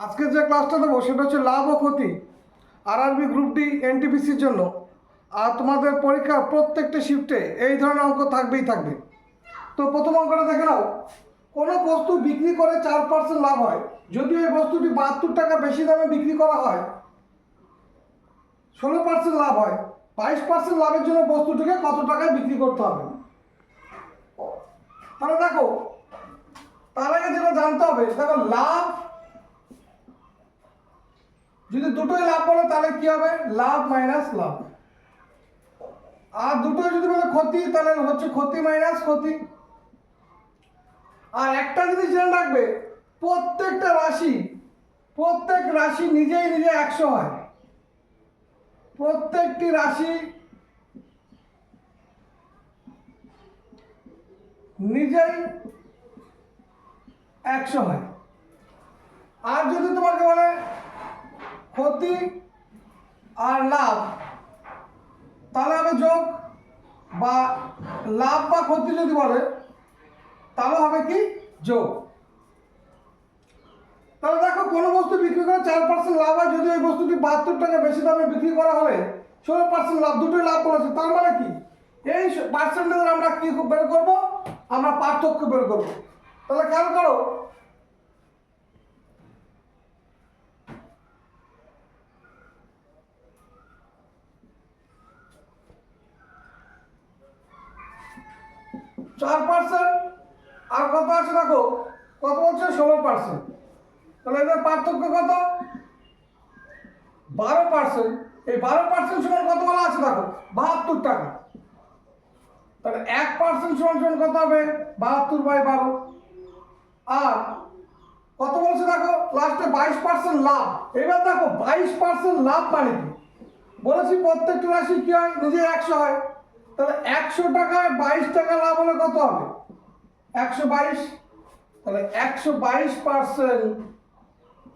আজকে যে ক্লাসটা দেবো সেটা হচ্ছে লাভ ও ক্ষতি আরআরবি গ্রুপ ডি এনটিপিসির জন্য। আর তোমাদের পরীক্ষার প্রত্যেকটা শিফটে এই ধরনের অঙ্ক থাকবেই থাকবে। তো প্রথম অঙ্কটা দেখে নাও। কোনো বস্তু বিক্রি করে 4% লাভ হয়, যদিও এই বস্তুটি 72 টাকা বেশি দামে বিক্রি করা হয় 16% লাভ হয়। 22% লাভের জন্য বস্তুটিকে কত টাকায় বিক্রি করতে হবে? তাহলে দেখো, তার আগে যেটা জানতে হবে, দেখো লাভ যদি দুটোই লাভ বলে তাহলে কি হবে? লাভ মাইনাস লাভ। আর দুটোই যদি বলে ক্ষতি তাহলে হচ্ছে ক্ষতি মাইনাস ক্ষতি। আর একটা জিনিস জেনে রাখবে, প্রত্যেক রাশি নিজেই নিজে 100 হয়। প্রত্যেকটি রাশি নিজেই 100 হয়। আর যদি তোমাকে বলে ক্ষতি আর লাভ, তাহলে হবে যোগ, বা লাভ বা ক্ষতি যদি বলে তাহলে হবে কি? যোগ। তাহলে দেখো, কোনো বস্তু বিক্রি করে 4% লাভ হয়, যদি ওই বস্তুটি 72 টাকা বেশি দামে বিক্রি করা হলে 16% লাভ। দুটোই লাভ বলেছে, তার মানে কি? এই পার্সেন্টেজের আমরা কি বের করব? আমরা পার্থক্য বের করব। তাহলে খেয়াল করো, চার পার্সেন্ট আর কত আছে দেখো, কত বলছে? 16%। তাহলে এদের পার্থক্য কত? 12%। এই 12% সমান কত বলা আছে দেখো? 72 টাকা। তাহলে 1% সমান কত হবে? 72/12। আর কত বলছে দেখো? লাস্টে 22% লাভ। এবার দেখো 22% লাভ মানে কি? বলেছি প্রত্যেকটা রাশি কি হয়? নিজে 100 হয়। তাহলে 100 টাকায় 22 টাকা লাভ হলে কত হবে? 122। তাহলে 122%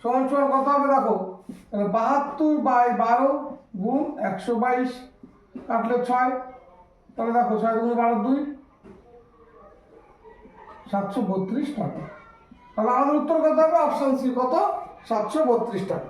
সমান কত হবে দেখো? তাহলে 72/12 গুণ 122, কাটলে 6। তাহলে দেখো 6 গুণ 12 2, 732 টাকা। তাহলে আমাদের উত্তর কত হবে? অপশন সি, কত? 732 টাকা।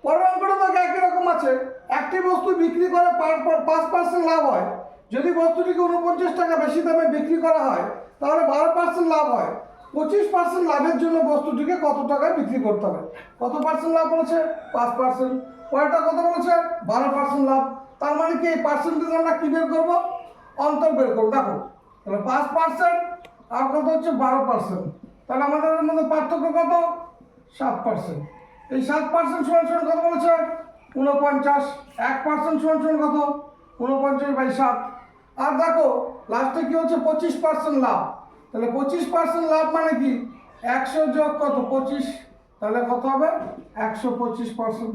পরের অঙ্কটা তো একই রকম আছে। একটি বস্তু বিক্রি করে 5% লাভ হয়, যদি বস্তুটিকে 49 টাকা বেশি দামে বিক্রি করা হয় তাহলে 12% লাভ হয়। 25% লাভের জন্য বস্তুটিকে কত টাকায় বিক্রি করতে হবে? কত পার্সেন্ট লাভ বলেছে? 5%। পরেরটা কত বলেছে? 12% লাভ। তার মানে কি এই পার্সেন্টেজ আমরা কি বের করবো? অন্তর বের করবো। দেখো, তাহলে 5% আর কত হচ্ছে? 12%। তাহলে আমাদের মধ্যে পার্থক্য কত? 7%। এই 7% সমান কত বলেছে? 49। 1% সমান কত? 49/7। আর দেখো লাস্টে কি হচ্ছে? 25% লাভ। তাহলে 25% লাভ মানে কি? 100 যোগ কত? 25। তাহলে কত হবে? 125%।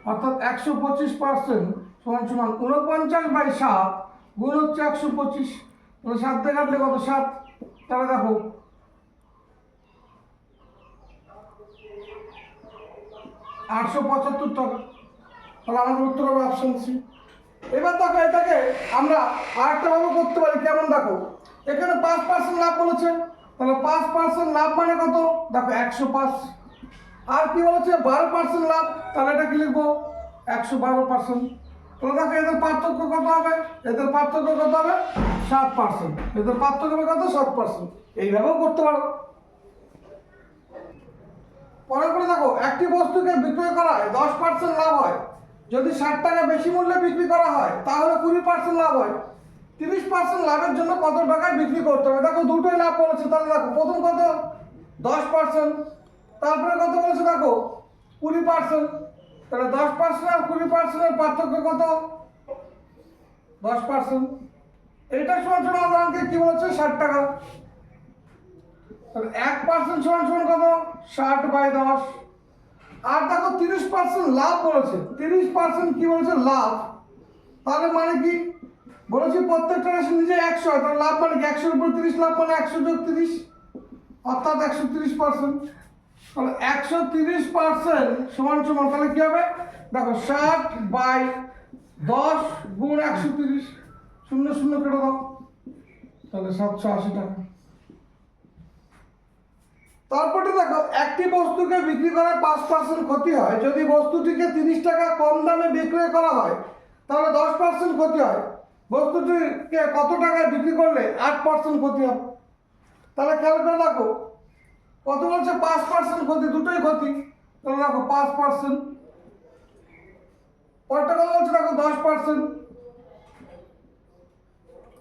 অর্থাৎ 125% সমান 49/7 গুণ হচ্ছে 125। তাহলে 7 দিয়ে কাটলে কত? 7। তাহলে দেখো 875 টাকা। তাহলে আমাদের উত্তর হবে অপশন সি। এবার দেখো, এটাকে আমরা আরেকটা ভাবে করতে পারি। কেমন? দেখো, এখানে 5% লাভ বলেছে, তাহলে 5% লাভ মানে কত? দেখো 105। আর কি বলেছে? 12% লাভ, তাহলে এটা কি লিখবো? 112%। তাহলে দেখো এদের পার্থক্য কত হবে? এদের পার্থক্য কত হবে? 7%। এদের পার্থক্য হবে কত? 7%। এইভাবেও করতে পারো। পরে করে দেখো, একটি বস্তুকে বিক্রয় করায় 10% লাভ হয়, যদি 60 টাকা বেশি মূল্যে বিক্রি করা হয় তাহলে 20% লাভ হয়। 30% লাভের জন্য কত টাকায় বিক্রি করতে হবে? দেখো দুটোই লাভ বলেছে, তাহলে দেখো প্রথম কত? 10%। তারপরে কত বলেছে দেখো? 20%। তাহলে 10% আর 20% এর পার্থক্য কত? 10%। এইটা সমান আমাদের অঙ্কে কি বলেছে? 60 টাকা। তাহলে 1% সমান কত? 60/10। আর দেখো 30% লাভ বলেছে। 30% কি বলেছে? লাভ। তাহলে মানে কি? বলেছি প্রত্যেকটা রাশি নিজে 100 হয়। তাহলে লাভ মানে কি? 100 এর উপর 30 লাভ মানে 100 যোগ 30, অর্থাৎ 130%। তাহলে 130% সমান তাহলে কি হবে? দেখো 60/10 গুণ 130, 0 0 কেটে দাও, তাহলে 780 টাকা। তারপরে দেখো, একটি বস্তুকে বিক্রি করে 5% ক্ষতি হয় যদি বস্তুটিকে 30 টাকা কম দামে বিক্রয় করা হয়, তাহলে 10% ক্ষতি হয়। বস্তুটিকে কত টাকায় বিক্রি করলে 8% ক্ষতি হবে? তাহলে খেয়াল করে দেখো, কত বলছে? 5% ক্ষতি, দুটোই ক্ষতি। তাহলে দেখো 5%, পরেরটা কত বলছে? দেখো 10%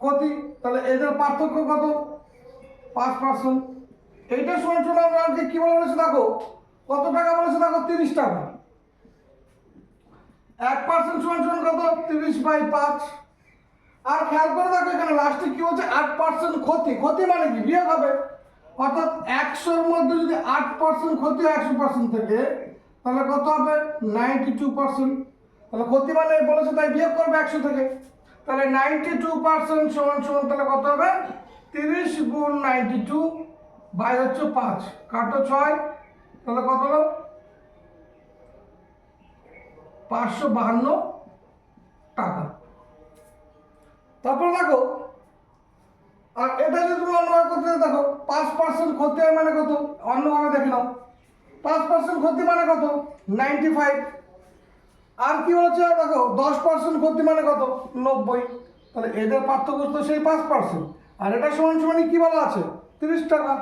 ক্ষতি। তাহলে এদের পার্থক্য কত? 5%। এইটা সমান সমান আমাকে কি বলেছে দেখো, কত টাকা বলেছে? দেখো 30 টাকা। 1% সমান সমান কত? 30/5। আর খেয়াল করে দেখো, এখানে লাস্টে কি বলছে? 8% ক্ষতি। ক্ষতি মানে কি? বিয়োগ হবে। অর্থাৎ 100-র মধ্যে যদি 8% ক্ষতি হয় 100% থেকে, তাহলে কত হবে? 92%। তাহলে ক্ষতি মানে বলেছে তাই বিয়োগ করবে 100 থেকে। তাহলে 92% সমান সমান তাহলে কত হবে? 30 গুণ 92 বাই হচ্ছে 5, কাটো 6, তাহলে কত হলো? 552 টাকা। তারপরে দেখো, আর এটা যদি তুমি অন্যভাবে করতে দেখো, 5% ক্ষতি হয় মানে কত? অন্যভাবে দেখে নাও, 5% ক্ষতি মানে কত? 95। আর কি বলছে দেখো, 10% ক্ষতি মানে কত? 90। তাহলে এদের পার্থক্য তো সেই 5%, আর এটা সমান সমানই কি বলা আছে? 30 টাকা।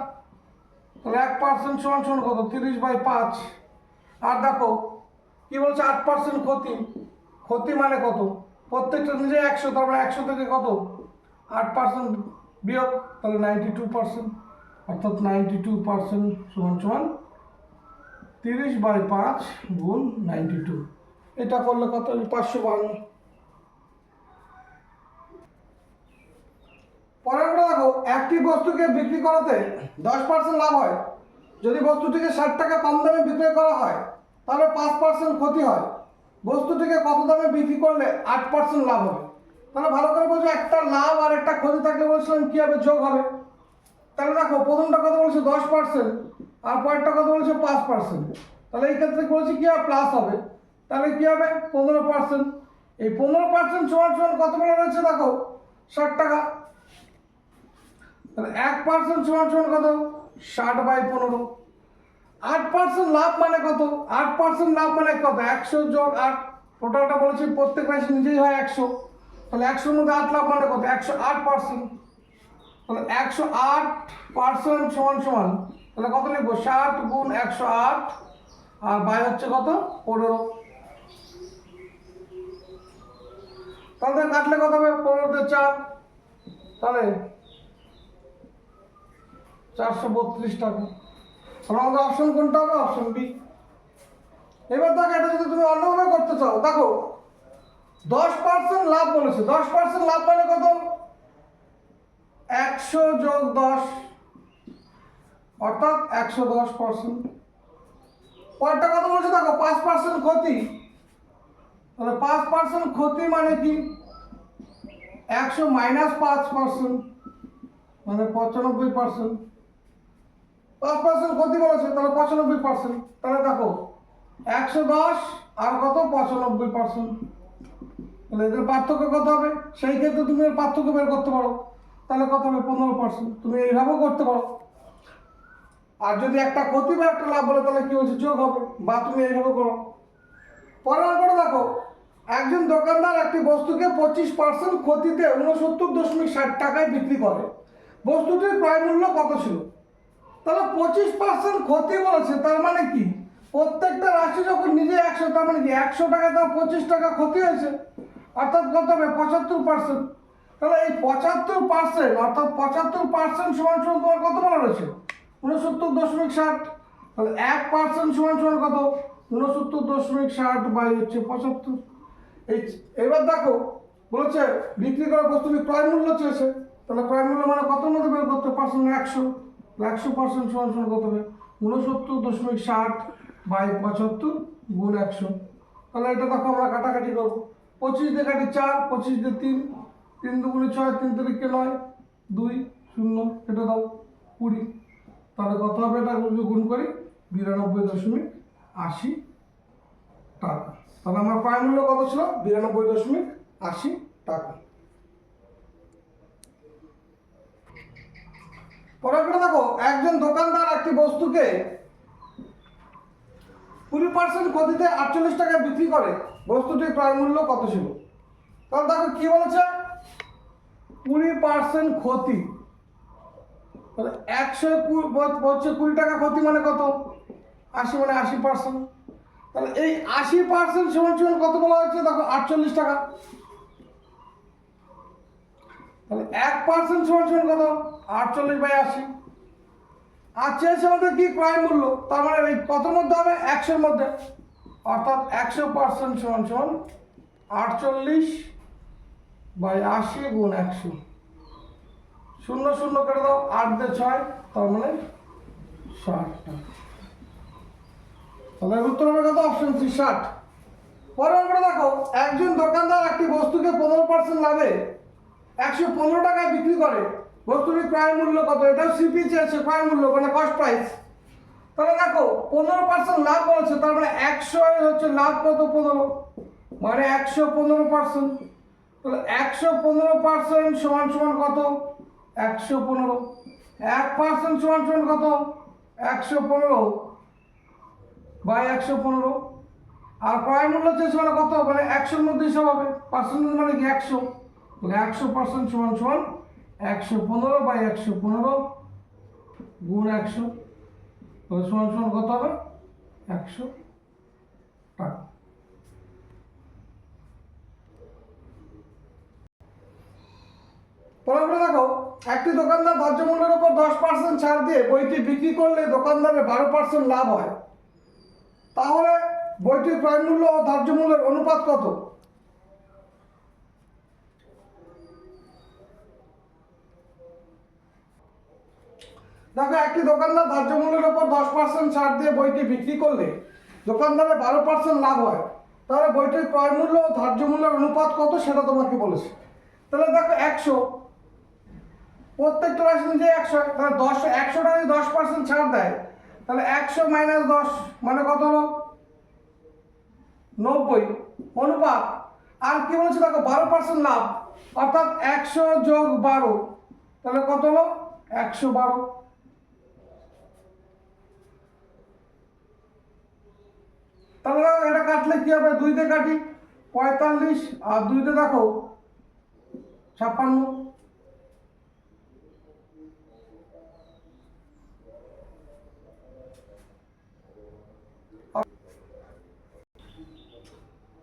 তাহলে 1% সমান সমান কত? 30/5। আর দেখো কি বলছে? 8% ক্ষতি। ক্ষতি মানে কত? প্রত্যেকটা নিজে 100, তারপরে 100 থেকে কত? 8% বিয়োগ, তাহলে 92%। অর্থাৎ 92% সমান সমান 30/5 গুণ 92। এটা করলে কত? 552। পরের দেখো, একটি বস্তুকে বিক্রি করাতে 10% লাভ হয় যদি বস্তুটিকে 60 টাকা কম দামে বিক্রয় করা হয়, তাহলে 5% ক্ষতি হয়। বস্তুটিকে কত দামে বিক্রি করলে 8% লাভ হবে? তাহলে ভালো করে বোঝো, একটা লাভ আর একটা ক্ষতি থাকলে বলছিলাম কি হবে? যোগ হবে। তাহলে দেখো, প্রথমটা কত বলছে? 10%, আর পরেরটা কত বলছে? 5%। তাহলে এই ক্ষেত্রে বলছি কি হবে? প্লাস হবে। তাহলে কি হবে? 15%। এই 15% সমান সমান কত বলা রয়েছে দেখো? 60 টাকা। তাহলে 1% সমান সমান কত? 60/15। 8% লাভ মানে কত? 8% লাভ মানে কত? 100 যোগ 8, টোটালটা বলেছি প্রত্যেক রাশি নিজেই হয় 100। তাহলে 100-র মধ্যে 8 লাভ মানে কত? 108%। তাহলে 108% সমান সমান তাহলে কত লিখবো? 60 গুণ 108, আর বাই হচ্ছে কত? 15। তাহলে কাটলে কত হবে? 15 তে 4, তাহলে 432 টাকা। আমাদের অপশন কোনটা হবে? Option B. এবার দেখো, এটা যদি তুমি অন্যভাবে করতে চাও, দেখো 10% লাভ বলেছে। 10% লাভ মানে কত? 100 যোগ 10, অর্থাৎ 110%। পরেরটা কত বলছে দেখো? 5% ক্ষতি। তাহলে 5% ক্ষতি মানে কি? 100 মাইনাস 5% মানে 95%। 5% ক্ষতি বলেছে, তাহলে 95%। তাহলে দেখো 110 আর কত? 95%। তাহলে এদের পার্থক্য কত হবে? সেই ক্ষেত্রে তুমি এর পার্থক্য বের করতে পারো। তাহলে কত হবে? 15%। তুমি এইভাবেও করতে পারো। আর যদি একটা ক্ষতি বা একটা লাভ বলে, তাহলে কি হচ্ছে? যোগ হবে। বা তুমি এইভাবে করো। পরের অঙ্কটা দেখো, একজন দোকানদার একটি বস্তুকে 25% ক্ষতিতে 69.60 টাকায় বিক্রি করে। বস্তুটির ক্রয় মূল্য কত ছিল? তাহলে 25% ক্ষতি বলেছে, তার মানে কি? প্রত্যেকটা রাশি যখন নিজে 100, তার মানে কি 100 টাকা তার 25 টাকা ক্ষতি হয়েছে, অর্থাৎ কত হবে? 75%। তাহলে এই 75%, অর্থাৎ 75% সমান সমান তোমার কত বলা রয়েছে? 69.60। তাহলে 1% সমান সমান কত? 69.60 বাই হচ্ছে 75। এই এবার দেখো বলেছে বিক্রি করা বস্তুটির ক্রয় মূল্য চেয়েছে। তাহলে ক্রয় মূল্য মানে কত মধ্যে বের করতে? পার্সেন্ট 100। 100% সমান সমান কত হবে? 69.60 বাই 75 গুণ 100। তাহলে এটা দেখো আমরা কাটাকাটি করবো। 25 দিয়ে কাটি 4, 25 দিয়ে 3, 3 দুগুণে 6, 3 তারিখে 9, 2, 0, এটা দাও 20। তাহলে কত হবে? এটা যদি গুণ করি 92.80 টাকা। তাহলে আমার ক্রয় মূল্য কত ছিল? 92.80 টাকা। পরে করে দেখো একজন দোকানদার একটি বস্তুকে 20% ক্ষতিতে 48 টাকায় বিক্রি করে, বস্তুটির ক্রয় মূল্য কত ছিল? তাহলে দেখো কি বলেছে, 20% ক্ষতি, তাহলে 120 টাকা ক্ষতি মানে কত, 80 মানে 80%, তাহলে এই 80% সমান সমান কত বলা হয়েছে, দেখো 48 টাকা। তাহলে 1% সমান সমান কত, 48/80। আর চেয়েছে আমাদের কি ক্রয় মূল্য, তার মানে এই কত মধ্যে হবে, 100-র মধ্যে, অর্থাৎ 100% সমান সমান 48/80 গুণ 100, 0 0 করে দাও, 8 দিয়ে 6, তার মানে 60 টাকা। তাহলে উত্তর হবে কত, অপশন সি 60। পরে আমরা দেখো একজন দোকানদার একটি বস্তুকে 15% লাভে 115 টাকায় বিক্রি করে, বস্তুটির ক্রয় মূল্য কত, এটাও সিপি চেয়েছে, ক্রয় মূল্য মানে কস্ট প্রাইস। তাহলে দেখো 15% লাভ বলেছে, তার মানে 100 হচ্ছে লাভ কত, 15, মানে 115%। তাহলে 115% সমান সমান কত, 115, 1% সমান সমান কত, 115/115, আর ক্রয় মূল্য চেয়েছে মানে কত, মানে 100-র মধ্যে হিসাব হবে, পার্সেন্টেজ মানে কি 100, তাহলে 100% সমান সমান 115/115 গুণ 100, তাহলে সমান সমান কত হবে, 100 টাকা। পরে আমরা দেখো একটি দোকানদার ধার্য মূল্যের উপর 10% ছাড় দিয়ে বইটি বিক্রি করলে দোকানদারের 12% লাভ হয়, তাহলে বইটির ক্রয় মূল্য ও ধার্য মূল্যের অনুপাত কত? দেখো একটি দোকানদার ধার্য মূল্যের উপর 10% ছাড় দিয়ে বইটি বিক্রি করলে দোকানদারের 12% লাভ হয়, তাহলে বইটির ক্রয় মূল্য ও ধার্য মূল্যের অনুপাত কত সেটা তোমাকে বলেছে। তাহলে দেখো 100, প্রত্যেকটা রাশি নিজে 100, তাহলে 100 টাকা যদি 10% ছাড় দেয়, তাহলে 100 - 10 মানে কত হলো, 90 অনুপাত। আর কি বলেছে দেখো 12% লাভ, অর্থাৎ 100 + 12, তাহলে কত হলো, 112। তাহলে দেখো এটা কাটলে কি হবে, 2 দিয়ে কাটি 45, আর 2 দিয়ে দেখো 56।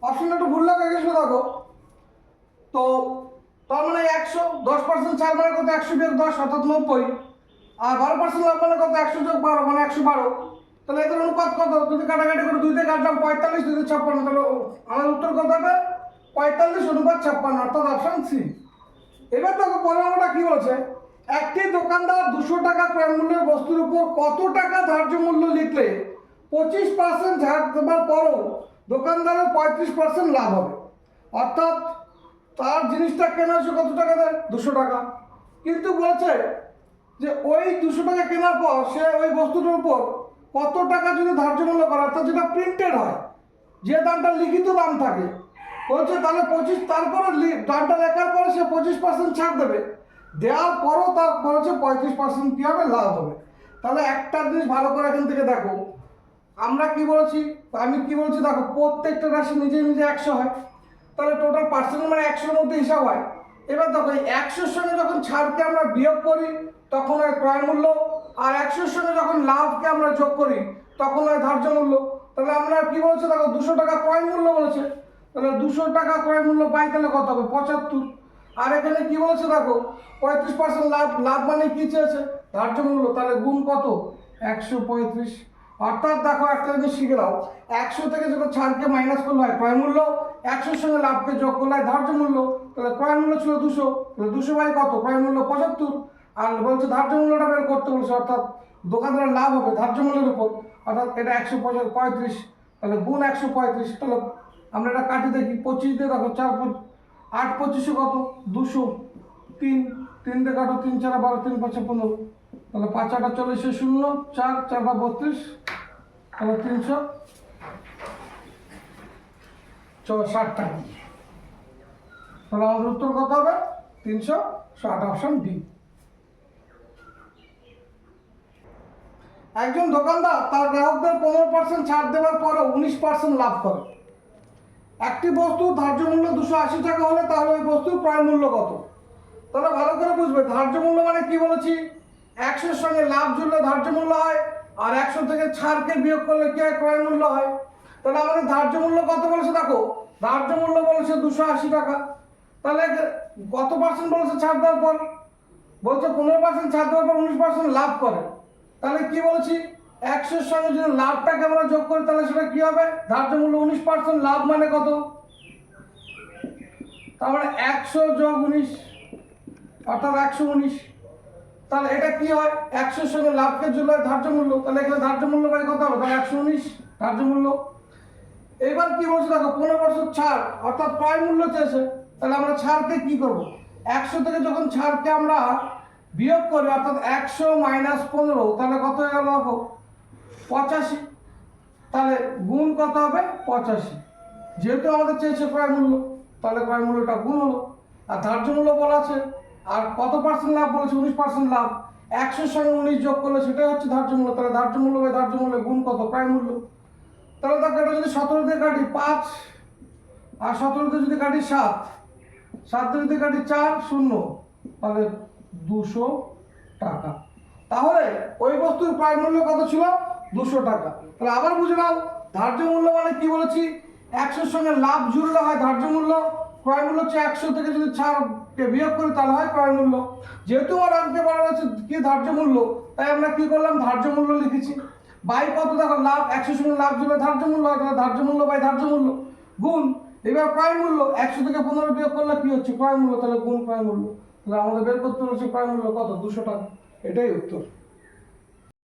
অপশনটা একটু ভুল লাগে গেছিল দেখো, তো তার মানে 100, 10% ছাড় মানে কত, 100 - 10 অর্থাৎ 90, আর 12% লাভ মানে কত, 100 + 12 মানে 112। তাহলে এদের অনুপাত কত, যদি কাটাকাটি করে 2 দিয়ে কাটলাম 45, 2 দিয়ে 56, তাহলে আমার উত্তর কত হবে, 45/56, অর্থাৎ অপশন সি। এবার দেখো পরে আমরা কি বলছে, একটি দোকানদার 200 টাকা ক্রয় মূল্যের বস্তুর উপর কত টাকা ধার্য মূল্য লিখলে 25% ছাড় দেওয়ার পরও দোকানদারের 35% লাভ হবে, অর্থাৎ তার জিনিসটা কেনা হচ্ছে কত টাকা দেয়, 200 টাকা, কিন্তু বলছে যে ওই 200 টাকা কেনার পর সে ওই বস্তুটার উপর কত টাকা যদি ধার্য মূল্য করে, অর্থাৎ যেটা প্রিন্টেড হয়, যে দামটা লিখিত দাম থাকে, বলছে তাহলে 25, তারপরে দামটা লেখার পরে সে 25% ছাড় দেবে, দেওয়ার পরও তার বলেছে 35% কী হবে, লাভ হবে। তাহলে একটা জিনিস ভালো করে এখান থেকে দেখো, আমরা কি বলেছি, আমি কি বলছি দেখো, প্রত্যেকটা রাশি নিজে নিজে 100 হয়, তাহলে টোটাল পার্সেন্ট মানে 100-র মধ্যে হিসাব হয়। এবার দেখো এই 100-র সঙ্গে যখন ছাড়কে আমরা বিয়োগ করি তখন হয় ক্রয় মূল্য, আর 100-র সঙ্গে যখন লাভকে আমরা যোগ করি তখন হয় ধার্য মূল্য। তাহলে আমরা কি বলছে দেখো, 200 টাকা ক্রয় মূল্য বলেছে, তাহলে 200 টাকা ক্রয় মূল্য পাই, তাহলে কত হবে, 75। আর এখানে কি বলেছে দেখো, 35% লাভ, লাভ মানে কি চেয়েছে, ধার্য মূল্য, তাহলে গুণ কত, 135। অর্থাৎ দেখো একটা জিনিস শিখে নাও, 100 থেকে যখন ছাড়কে মাইনাস করলে হয় ক্রয় মূল্য, 100-র সঙ্গে লাভকে যোগ করলে হয় ধার্য মূল্য। তাহলে ক্রয় মূল্য ছিল 200, তাহলে 200 কত, ক্রয় মূল্য 75, আর বলছে ধার্য মূল্যটা বের করতে বলছে, অর্থাৎ দোকানদারের লাভ হবে ধার্য মূল্যের উপর, অর্থাৎ এটা 135, তাহলে গুণ 135। তাহলে আমরা এটা কাটি দেখি, 25 দিয়ে দেখো 4 8 25 কত, 200, 3 3 দিয়ে কাটো, 3 4 12, 3 5 15, তাহলে 5 8 40, 0 4 4 32, তাহলে 360 টাকা। তাহলে আমাদের উত্তর কত হবে, 360, অপশন ডি। একজন দোকানদার তার গ্রাহকদের 15% ছাড় দেওয়ার পরও 19% লাভ করে। একটি বস্তুর ধার্য মূল্য 280 টাকা হলে তাহলে ওই বস্তুর ক্রয় মূল্য কত? তাহলে ভালো করে বুঝবে, ধার্য মূল্য মানে কি বলেছি, 100-এর সঙ্গে লাভ জুড়লে ধার্য মূল্য হয়, আর 100 থেকে ছাড়কে বিয়োগ করলে কি হয়, ক্রয় মূল্য হয়। তাহলে আমাদের ধার্য মূল্য কত বলেছে, দেখো ধার্য মূল্য বলেছে 280 টাকা। তাহলে কত পার্সেন্ট বলেছে ছাড় দেওয়ার পর, বলছে 15% ছাড় দেওয়ার পর 19% লাভ করে। তাহলে কি বলেছি, 100-এর সঙ্গে যদি লাভটাকে আমরা যোগ করি তাহলে সেটা কি হবে, ধার্য মূল্য 19%, লাভ মানে কত, তার মানে 100 যোগ 19 অর্থাৎ 119। তাহলে এটা কি হয়, 100-এর সঙ্গে লাভকে যোগ হয় ধার্য মূল্য, তাহলে এখানে ধার্য মূল্য বাই কত হবে, তাহলে 119 ধার্য মূল্য। এবার কি বলছে দেখো, 15% ছাড় অর্থাৎ ক্রয় মূল্য চেয়েছে। তাহলে আমরা ছাড়কে কি করব, 100 থেকে যখন ছাড়কে আমরা বিয়োগ করি অর্থাৎ 100 মাইনাস 15, তাহলে কত হয়ে গেল দেখো 85। তাহলে গুণ কত হবে 85, যেহেতু আমাদের চেয়েছে ক্রয় মূল্য তাহলে ক্রয় মূল্যটা গুণ হলো। আর ধার্য মূল্য বলা আছে, আর কত পার্সেন্ট লাভ বলেছে, 19% লাভ, 100-এর সঙ্গে 19 যোগ করলে সেটাই হচ্ছে ধার্য মূল্য। তাহলে ধার্য মূল্য বাই ধার্য মূল্য গুণ কত, ক্রয় মূল্য। তাহলে দেখো এটা যদি 17 দিয়ে কাটি 5, আর 17 দিয়ে যদি কাটি 7, 7 দিয়ে যদি কাটি 4 0, তাহলে 200 টাকা। তাহলে ওই বস্তুর ক্রয় মূল্য কত ছিল, 200 টাকা। তাহলে আবার বুঝে নাও, ধার্য মূল্য মানে কি বলেছি, 100-এর সঙ্গে লাভ জুড়লে হয় ধার্য মূল্য, ক্রয় মূল্য হচ্ছে 100 থেকে যদি ছাড়কে বিয়োগ করি তাহলে হয় ক্রয় মূল্য। যেহেতু আমার আজকে বলা হচ্ছে কি ধার্য মূল্য, তাই আমরা কি করলাম, ধার্য মূল্য লিখেছি। বাই কত দেখো, লাভ 100-এর সঙ্গে লাভ জুড়লে ধার্য মূল্য হয়, তাহলে ধার্য মূল্য বাই ধার্য মূল্য গুণ। এবার ক্রয় মূল্য 100 থেকে 15 বিয়োগ করলে কি হচ্ছে, ক্রয় মূল্য, তাহলে গুণ ক্রয় মূল্য। তাহলে আমাদের বের করতে হচ্ছে ক্রয় মূল্য কত, 200 টাকা। এটাই উত্তর।